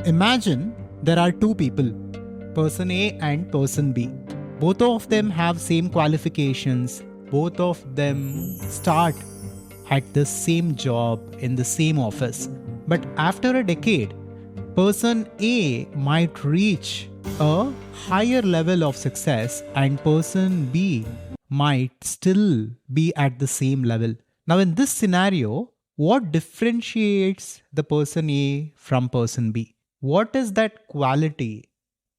Imagine there are two people, person A and person B. Both of them have same qualifications. Both of them start at the same job in the same office. But after a decade, person A might reach a higher level of success and person B might still be at the same level. Now, in this scenario, what differentiates the person A from person B? What is that quality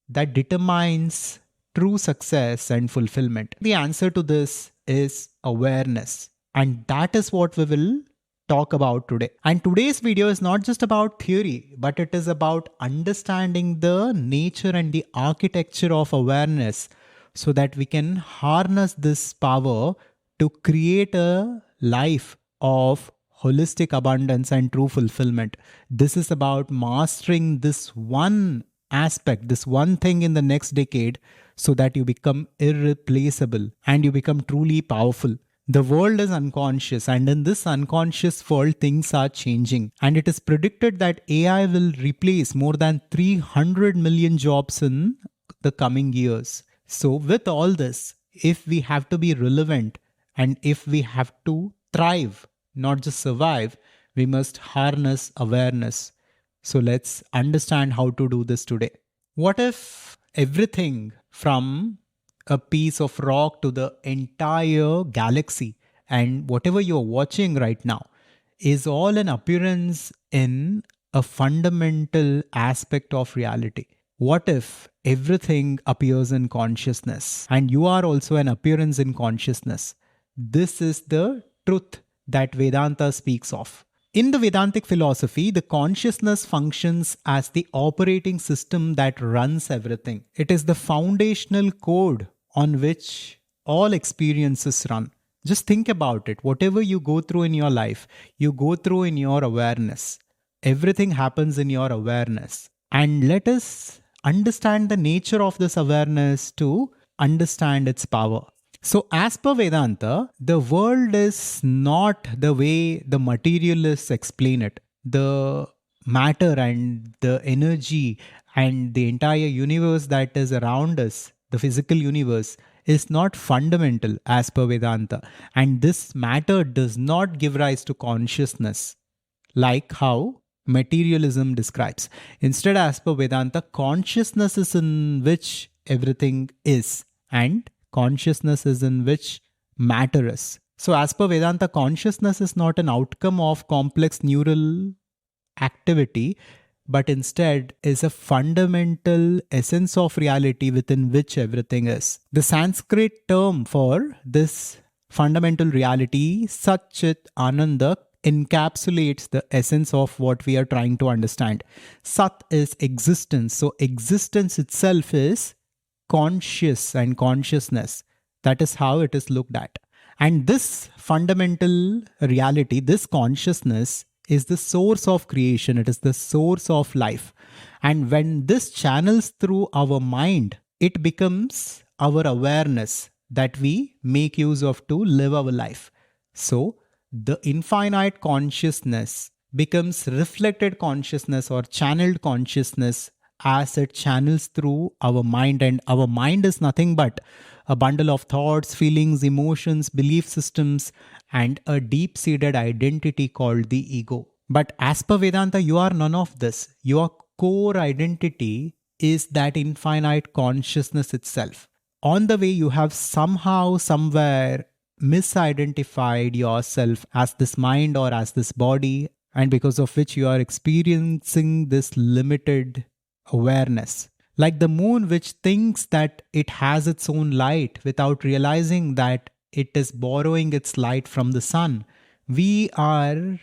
that determines true success and fulfillment? The answer to this is awareness. And that is what we will talk about today. And today's video is not just about theory, but it is about understanding the nature and the architecture of awareness so that we can harness this power to create a life of holistic abundance and true fulfillment. This is about mastering this one aspect, this one thing in the next decade so that you become irreplaceable and you become truly powerful. The world is unconscious, and in this unconscious world, things are changing. And it is predicted that AI will replace more than 300 million jobs in the coming years. So with all this, if we have to be relevant and if we have to thrive, not just survive, we must harness awareness. So let's understand how to do this today. What if everything from a piece of rock to the entire galaxy and whatever you're watching right now is all an appearance in a fundamental aspect of reality? What if everything appears in consciousness and you are also an appearance in consciousness? This is the truth that Vedanta speaks of. In the Vedantic philosophy, the consciousness functions as the operating system that runs everything. It is the foundational code on which all experiences run. Just think about it. Whatever you go through in your life, you go through in your awareness. Everything happens in your awareness. And let us understand the nature of this awareness to understand its power. So as per Vedanta, the world is not the way the materialists explain it. The matter and the energy and the entire universe that is around us, the physical universe, is not fundamental as per Vedanta. And this matter does not give rise to consciousness, like how materialism describes. Instead, as per Vedanta, consciousness is in which everything is, and consciousness is in which matter is. So as per Vedanta, consciousness is not an outcome of complex neural activity, but instead is a fundamental essence of reality within which everything is. The Sanskrit term for this fundamental reality, Sat-Chit Ananda, encapsulates the essence of what we are trying to understand. Sat is existence. So existence itself is conscious and consciousness. That is how it is looked at. And this fundamental reality, this consciousness, is the source of creation. It is the source of life. And when this channels through our mind, it becomes our awareness that we make use of to live our life. So the infinite consciousness becomes reflected consciousness or channeled consciousness as it channels through our mind. And our mind is nothing but a bundle of thoughts, feelings, emotions, belief systems, and a deep-seated identity called the ego. But as per Vedanta, you are none of this. Your core identity is that infinite consciousness itself. On the way, you have somehow, somewhere misidentified yourself as this mind or as this body, and because of which you are experiencing this limited awareness. Like the moon, which thinks that it has its own light without realizing that it is borrowing its light from the sun. We are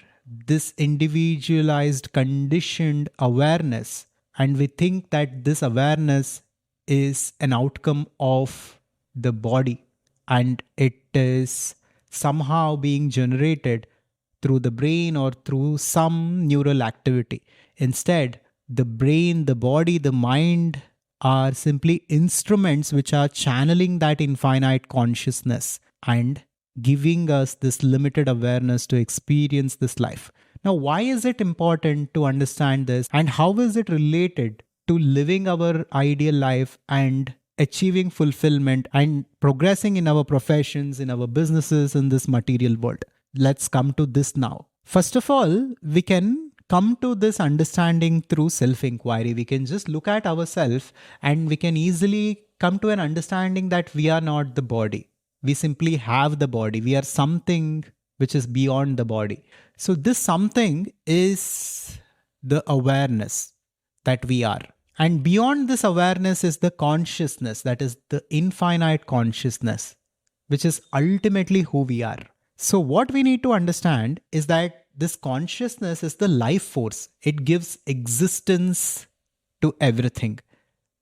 this individualized, conditioned awareness, and we think that this awareness is an outcome of the body, and it is somehow being generated through the brain or through some neural activity. Instead, the brain, the body, the mind are simply instruments which are channeling that infinite consciousness and giving us this limited awareness to experience this life. Now, why is it important to understand this, and how is it related to living our ideal life and achieving fulfillment and progressing in our professions, in our businesses, in this material world? Let's come to this now. First of all, we can come to this understanding through self inquiry. We can just look at ourselves and we can easily come to an understanding that we are not the body. We simply have the body. We are something which is beyond the body. So, this something is the awareness that we are. And beyond this awareness is the consciousness, that is the infinite consciousness, which is ultimately who we are. So, what we need to understand is that this consciousness is the life force. It gives existence to everything.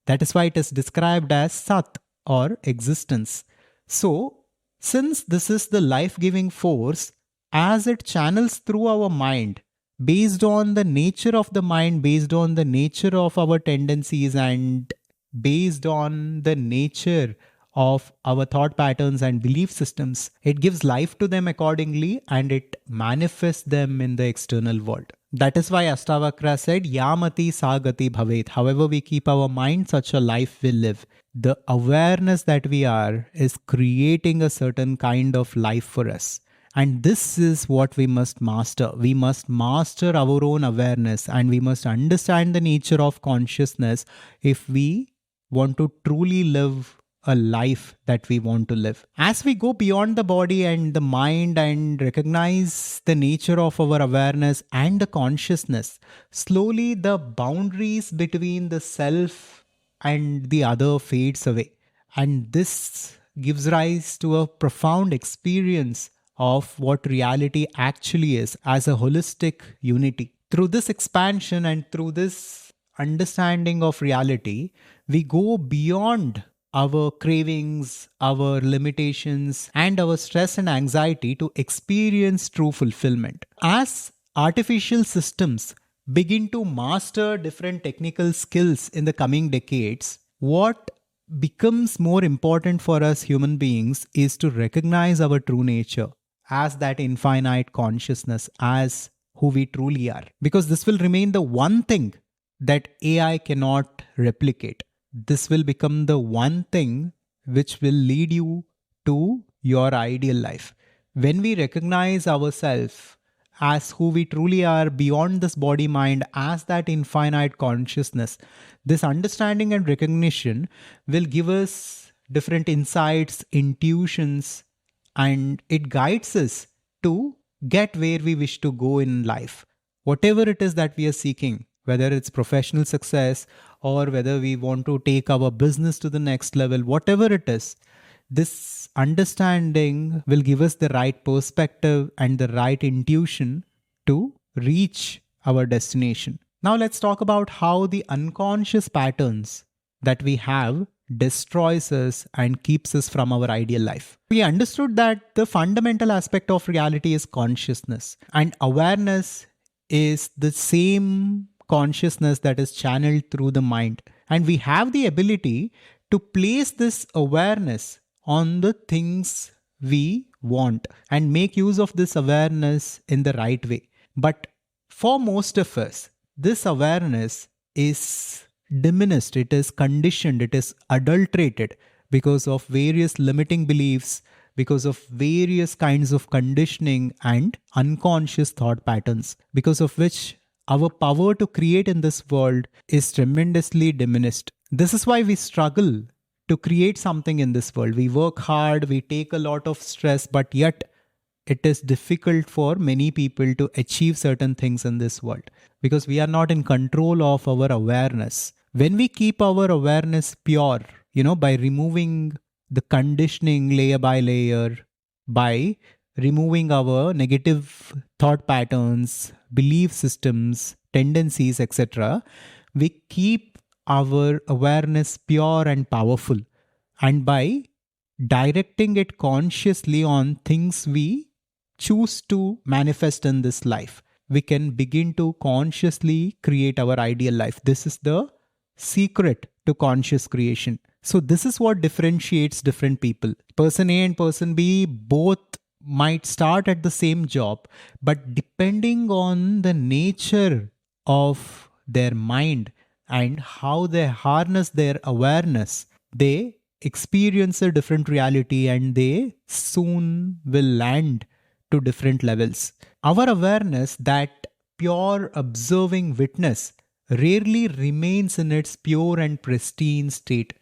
That is why it is described as Sat or existence. So, since this is the life-giving force, as it channels through our mind, based on the nature of the mind, based on the nature of our tendencies, and based on the nature of our thought patterns and belief systems, it gives life to them accordingly and it manifests them in the external world. That is why Ashtavakra said, Yamati Sagati Bhavet. However we keep our mind, such a life will live. The awareness that we are is creating a certain kind of life for us. And this is what we must master. We must master our own awareness and we must understand the nature of consciousness if we want to truly live a life that we want to live. As we go beyond the body and the mind and recognize the nature of our awareness and the consciousness, slowly the boundaries between the self and the other fades away. And this gives rise to a profound experience of what reality actually is as a holistic unity. Through this expansion and through this understanding of reality, we go beyond our cravings, our limitations, and our stress and anxiety to experience true fulfillment. As artificial systems begin to master different technical skills in the coming decades, what becomes more important for us human beings is to recognize our true nature as that infinite consciousness, as who we truly are. Because this will remain the one thing that AI cannot replicate. This will become the one thing which will lead you to your ideal life. When we recognize ourselves as who we truly are beyond this body mind, as that infinite consciousness, this understanding and recognition will give us different insights, intuitions, and it guides us to get where we wish to go in life. Whatever it is that we are seeking, whether it's professional success or whether we want to take our business to the next level, whatever it is, this understanding will give us the right perspective and the right intuition to reach our destination. Now let's talk about how the unconscious patterns that we have destroys us and keeps us from our ideal life. We understood that the fundamental aspect of reality is consciousness, and awareness is the same consciousness that is channeled through the mind. And we have the ability to place this awareness on the things we want and make use of this awareness in the right way. But for most of us, this awareness is diminished, it is conditioned, it is adulterated because of various limiting beliefs, because of various kinds of conditioning and unconscious thought patterns, because of which our power to create in this world is tremendously diminished. This is why we struggle to create something in this world. We work hard, we take a lot of stress, but yet it is difficult for many people to achieve certain things in this world because we are not in control of our awareness. When we keep our awareness pure, by removing the conditioning layer by layer, by removing our negative thought patterns, belief systems, tendencies, etc., we keep our awareness pure and powerful. And by directing it consciously on things we choose to manifest in this life, we can begin to consciously create our ideal life. This is the secret to conscious creation. So this is what differentiates different people. Person A and person B both might start at the same job, but depending on the nature of their mind and how they harness their awareness, they experience a different reality and they soon will land to different levels. Our awareness, that pure observing witness, rarely remains in its pure and pristine state.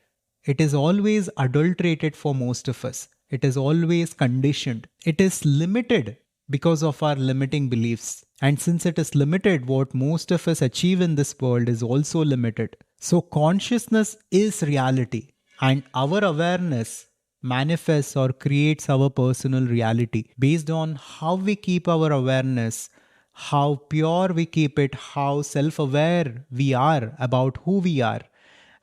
It is always adulterated for most of us. It is always conditioned. It is limited because of our limiting beliefs. And since it is limited, what most of us achieve in this world is also limited. So consciousness is reality, and our awareness manifests or creates our personal reality based on how we keep our awareness, how pure we keep it, how self-aware we are about who we are,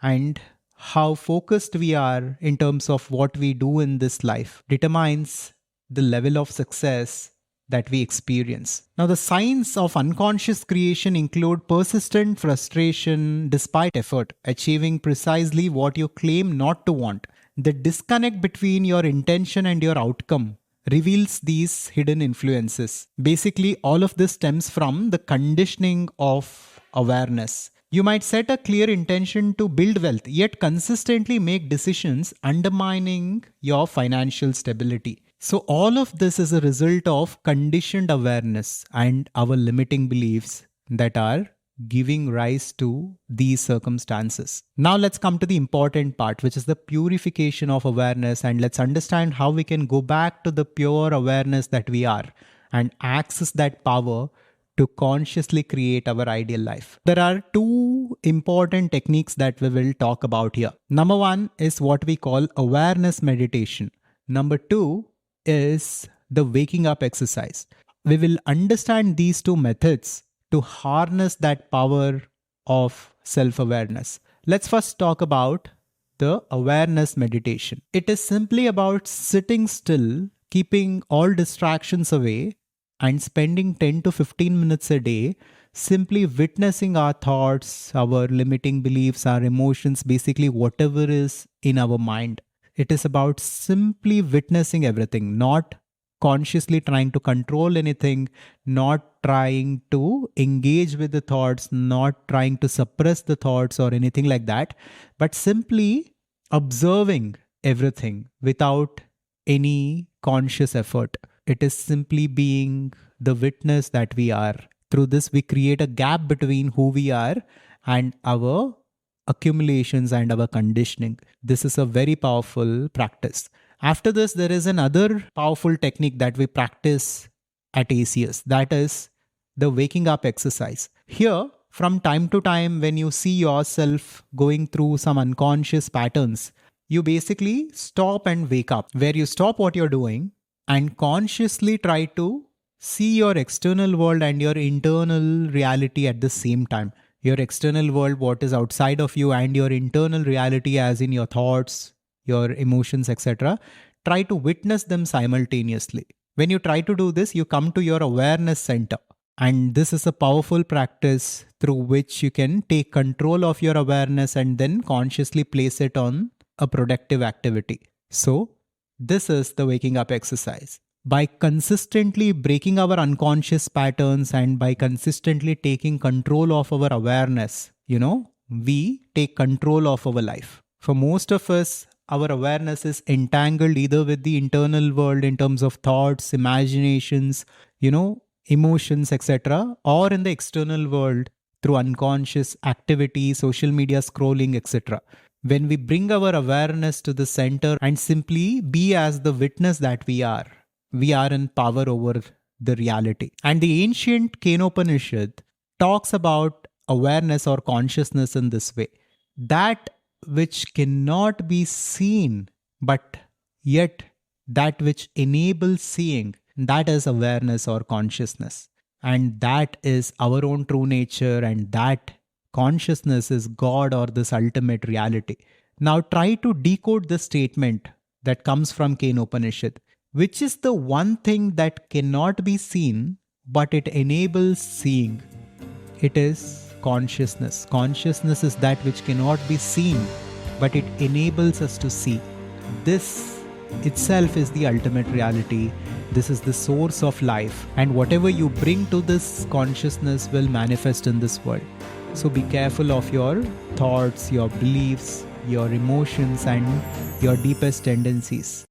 and how focused we are in terms of what we do in this life determines the level of success that we experience. Now, the signs of unconscious creation include persistent frustration despite effort, achieving precisely what you claim not to want. The disconnect between your intention and your outcome reveals these hidden influences. Basically, all of this stems from the conditioning of awareness. You might set a clear intention to build wealth, yet consistently make decisions undermining your financial stability. So all of this is a result of conditioned awareness and our limiting beliefs that are giving rise to these circumstances. Now let's come to the important part, which is the purification of awareness, and let's understand how we can go back to the pure awareness that we are and access that power to consciously create our ideal life. There are two important techniques that we will talk about here. Number one is what we call awareness meditation. Number two is the waking up exercise. We will understand these two methods to harness that power of self-awareness. Let's first talk about the awareness meditation. It is simply about sitting still, keeping all distractions away, and spending 10 to 15 minutes a day simply witnessing our thoughts, our limiting beliefs, our emotions, basically whatever is in our mind. It is about simply witnessing everything, not consciously trying to control anything, not trying to engage with the thoughts, not trying to suppress the thoughts or anything like that, but simply observing everything without any conscious effort. It is simply being the witness that we are. Through this, we create a gap between who we are and our accumulations and our conditioning. This is a very powerful practice. After this, there is another powerful technique that we practice at ACS. That is the waking up exercise. Here, from time to time, when you see yourself going through some unconscious patterns, you basically stop and wake up, where you stop what you're doing and consciously try to see your external world and your internal reality at the same time. Your external world, what is outside of you, and your internal reality as in your thoughts, your emotions, etc. Try to witness them simultaneously. When you try to do this, you come to your awareness center. And this is a powerful practice through which you can take control of your awareness and then consciously place it on a productive activity. So, this is the waking up exercise. By consistently breaking our unconscious patterns and by consistently taking control of our awareness, we take control of our life. For most of us, our awareness is entangled either with the internal world in terms of thoughts, imaginations, emotions, etc., or in the external world through unconscious activity, social media scrolling, etc. When we bring our awareness to the center and simply be as the witness that we are in power over the reality. And the ancient Kenopanishad talks about awareness or consciousness in this way. That which cannot be seen, but yet that which enables seeing, that is awareness or consciousness. And that is our own true nature, and that consciousness is God or this ultimate reality. Now try to decode the statement that comes from Kenopanishad. Which is the one thing that cannot be seen, but it enables seeing? It is consciousness. Consciousness is that which cannot be seen, but it enables us to see. This itself is the ultimate reality. This is the source of life, and whatever you bring to this consciousness will manifest in this world. So be careful of your thoughts, your beliefs, your emotions, and your deepest tendencies.